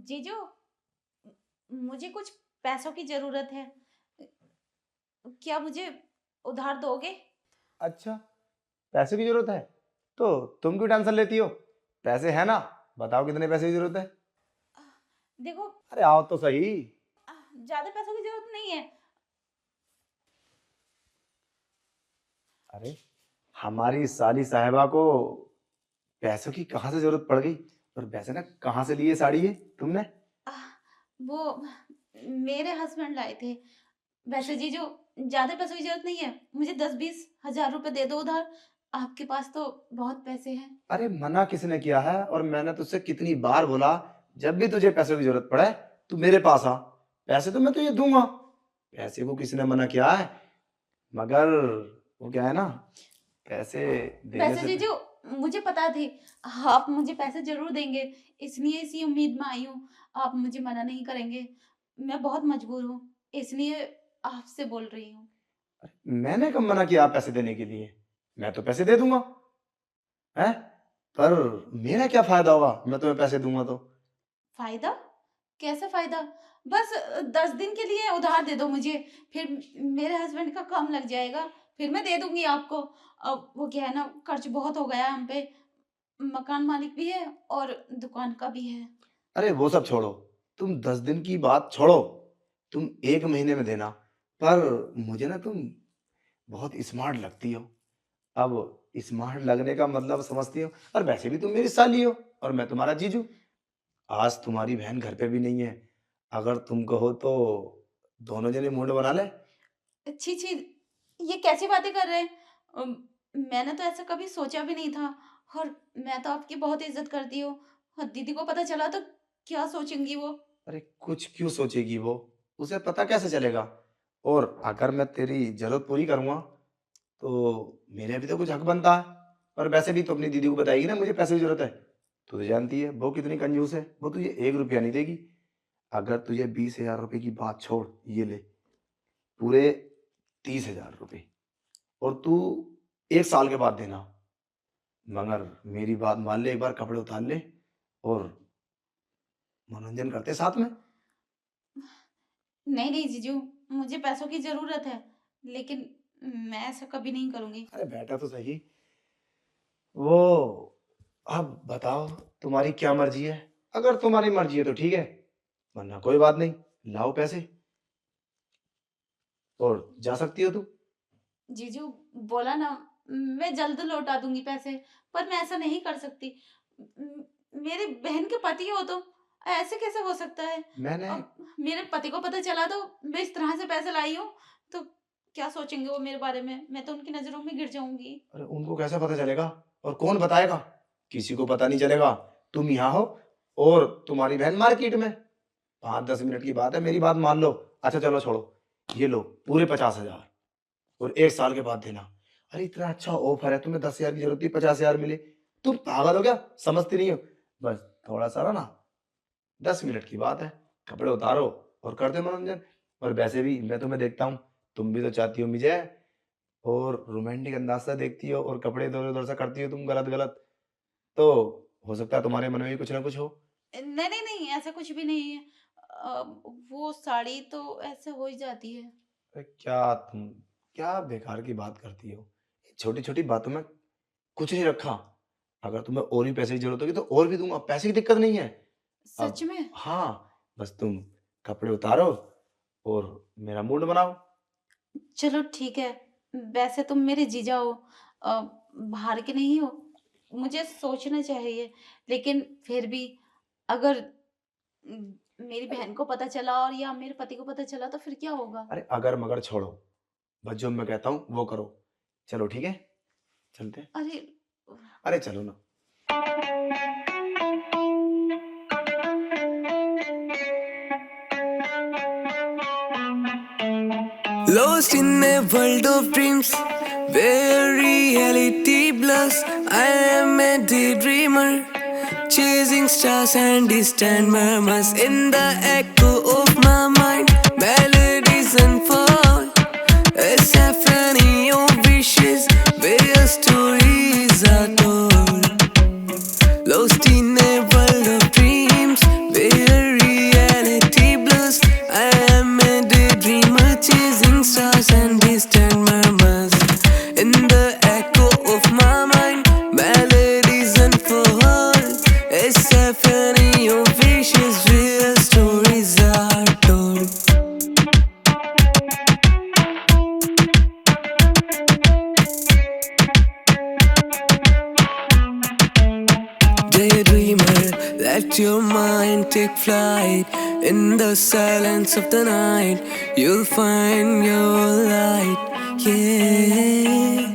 जीजू, मुझे कुछ पैसों की जरूरत है। क्या मुझे उधार दोगे? अच्छा, पैसे की जरूरत है तो तुम क्यों टेंशन लेती हो? पैसे है ना, बताओ कितने पैसे की जरूरत है। देखो, अरे आओ तो सही। ज्यादा पैसों की जरूरत नहीं है। अरे हमारी साली साहिबा को पैसों की कहाँ से जरूरत पड़ गई? और पैसे ना कहाँ से लिए साड़ी ये तुमने? आह, वो मेरे हस्बैंड लाए थे। वैसे जीजू, ज्यादा पैसों की जरूरत नहीं है। मुझे 10-20 हजार रुपए दे दो उधार। आपके पास तो बहुत पैसे हैं। अरे मना किसने किया है? और मैंने तुझसे कितनी बार बोला, जब भी तुझे पैसों की जरूरत पड़े तू मेरे पास आ, पैसे तो मैं तुझे दूंगा। पैसे को किसने मना किया है? मगर वो क्या है ना, पैसे देने वैसे से जीजू, मुझे पता थी आप मुझे पैसे जरूर देंगे, इसलिए इसी उम्मीद में आई हूँ। आप मुझे मना नहीं करेंगे। मैं बहुत मजबूर हूँ, इसलिए आपसे बोल रही हूँ। मैंने कब मना किया आप पैसे देने के लिए? मैं तो पैसे दे दूंगा है। पर मेरा क्या फायदा होगा मैं तुम्हें पैसे दूंगा तो? फायदा? कैसा फायदा? बस 10 दिन के लिए उधार दे दो मुझे। फिर मेरे हस्बैंड का काम लग जाएगा। फिर मैं दे दूंगी आपको। अब वो क्या है ना, खर्च बहुत हो गया है हम पे। मकान मालिक भी है और दुकान का भी है। अरे वो सब छोड़ो, तुम 10 दिन की बात छोड़ो, तुम 1 महीने में देना। पर मुझे ना तुम बहुत स्मार्ट लगती हो। अब स्मार्ट लगने का मतलब समझती हो, और वैसे भी तुम मेरी साली हो और मैं तुम्हारा जीजू। आज तुम्हारी बहन घर पे भी नहीं है, अगर तुम कहो तो दोनों जने मुंड बना ले। छी छी, ये कैसी बातें कर रहे हैं? मैंने तो ऐसा कभी सोचा भी नहीं था। और मैं तो आपकी बहुत इज्जत करती हूँ। और दीदी को पता चला तो क्या सोचेंगी वो? अरे कुछ क्यों सोचेगी वो, उसे पता कैसे चलेगा? और अगर मैं तेरी जरूरत पूरी करूंगा तो मेरे भी तो कुछ हक बनता है। और वैसे भी तो अपनी दीदी को बताएगी ना मुझे पैसे की जरूरत है। तू तो जानती है वो कितनी कंजूस है, वो तुझे 1 रुपया नहीं देगी। अगर तुझे 20,000 रुपए की बात छोड़, ये ले पूरे 30,000 रुपए, और तू 1 साल के बाद देना। मगर मेरी बात मान ले, एक बार कपड़े उतार ले और मनोरंजन करते साथ में। नहीं नहीं जीजू, मुझे पैसों की जरूरत है, लेकिन मैं ऐसा कभी नहीं करूंगी। अरे बेटा तो सही, वो अब बताओ तुम्हारी क्या मर्जी है? अगर तुम्हारी मर्जी है तो ठीक है, वरना कोई बात नहीं, लाओ पैसे और जा सकती हो तू। जीजू, बोला ना, मैं जल्द लौटा दूंगी पैसे। पर मैं ऐसा नहीं कर सकती। मेरे बहन के पति हो तुम, ऐसे कैसे हो सकता है? मैंने अब मेरे पति को पता चला तो मैं इस तरह से पैसे लाई हूँ तो क्या सोचेंगे वो मेरे बारे में? मैं तो उनकी नजरों में गिर जाऊंगी। अरे उनको कैसे पता चलेगा? और कौन बताएगा? किसी को पता नहीं चलेगा। तुम यहाँ हो और तुम्हारी बहन मार्केट में। 5-10 मिनट की बात है, मेरी बात मान लो। अच्छा चलो छोड़ो, ये लो पूरे 50,000 और 1 साल के बाद देना। अरे इतना अच्छा ऑफर है, तुम्हें 10,000 की जरूरत थी, 50,000 मिले। तुम पागल हो क्या? समझती नहीं हो? बस थोड़ा सा ना, 10 मिनट की बात है, कपड़े उतारो और कर दे मनोरंजन। और वैसे भी मैं तुम्हें देखता हूँ, तुम भी तो चाहती हो मुझे, और रोमांटिक अंदाज से देखती हो और कपड़े इधर उधर से करती हो तुम गलत गलत। तो हो सकता है तुम्हारे मन में भी कुछ ना कुछ हो। नहीं नहीं नहीं, ऐसा कुछ भी नहीं है। वो साड़ी तो ऐसे हो ही जाती है। अरे क्या तुम, क्या बेकार की बात करती हो? छोटी छोटी बातों में कुछ नहीं रखा। अगर तुम्हें और भी पैसे की जरूरत होगी तो और भी दूंगा, पैसे की दिक्कत नहीं है। सच अब में? हाँ, बस तुम कपड़े उतारो और मेरा मूड बनाओ। चलो ठीक है। वैसे तुम मेरे जीजा हो, बाहर के नहीं हो। मुझे सोचना चाहिए, लेकिन फिर भी अगर मेरी अरे बहन को पता चला और या मेरे पति को पता चला तो फिर क्या होगा? अरे अगर मगर छोड़ो, बस जो मैं कहता हूँ वो करो। चलो ठीक है, चलते हैं। अरे, अरे चलो ना। Lost in a world of dreams where reality blurs. I am a daydreamer, chasing stars and distant murmurs. In the echo of my mind, melodies unfold. A symphony of wishes where stories are told. Lost in a world of dreams where daydreamer. Let your mind take flight. In the silence of the night, you'll find your light. Yeah.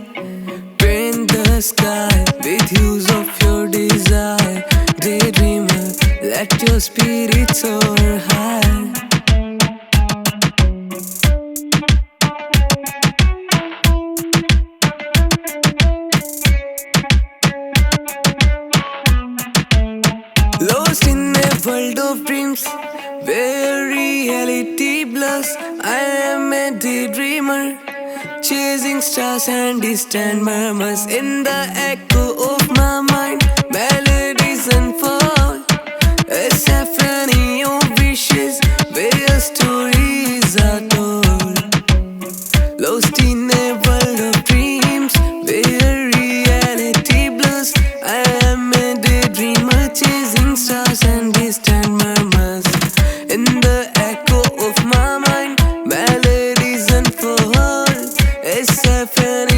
Paint the sky with hues of your desire. Daydreamer, let your spirit soar high. Lost in a world of dreams where reality blurs. I am a daydreamer, chasing stars and distant murmurs. In the echo of my mind, melodies unfold. A symphony of wishes where stories are told. Lost in a world of dreams where reality blurs. I am a daydreamer, chasing stars and distant murmurs. In the echo of my mind, melodies unfold. A symphony